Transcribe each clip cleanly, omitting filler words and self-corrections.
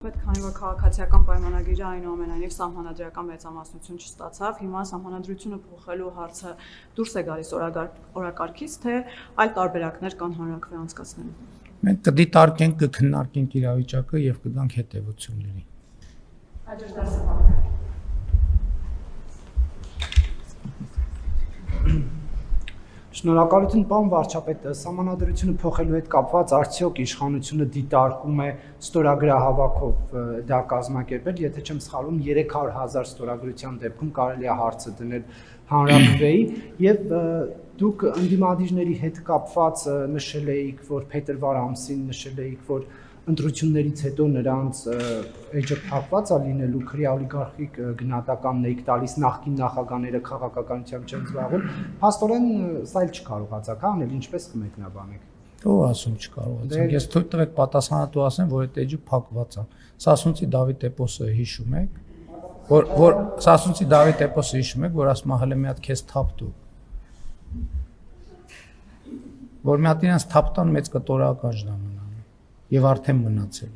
Քանի որ քաղաքացիական պայմանագիրը այնուամենայնիվ սահմանադրական մեծամասնություն չստացավ, հիմա սահմանադրությունը փոխելու հարցը դուրս է գալիս օրակարգից, թե այլ տարբերակներ կան հանրաքվե անցկացնելու։ Մենք կդիտարկենք, կքննարկենք իրավիճակը եւ կգանք հետեւությունների։ Շնորհակալություն, պարոն վարչապետ, սահմանադրությունը փոխելու հետ կապված արդյոք իշխանությունը դիտարկում է ստորագրահավաքով դա կազմակերպել, եթե չեմ սխալվում 300,000 ստորագրության դեպքում կարելի է հարցը դնել հանրաքվեի եւ դուք ընդդիմադիրների հետ կապված նշել էիք, որ փետրվար ամսին նշել էիք, որ ընտրություններից հետո նրանց էջը փակված է լինելու քրեա օլիգարխիկ գնահատականն էիք տալիս նախկին նախագահները քաղաքականությամբ չեն զբաղվում, փաստորեն սա էլ չկարողացաք անել, ինչպես կմեկնաբանեք։ Ո՞վ ասում չկարողացանք։ Ես թույլ տվեք պատասխանատու ասեմ, որ այդ էջը փակված է։ Սասունցի Դավիթ էպոսը հիշում եք, որ Սասունցի Դավիթ էպոսը հիշում եք, որ ասում է հələ մի հատ քեզ թափտու։ Որ մի հատ իրենց թափտան մեծ կտորական ժամ եւ արդեն մնացել է։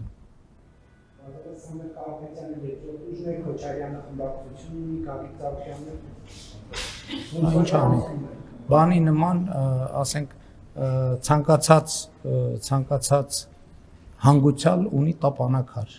Ինչ անենք։ Բանի նման, ասենք, ցանկացած հանգուցյալ ունի տապանակար։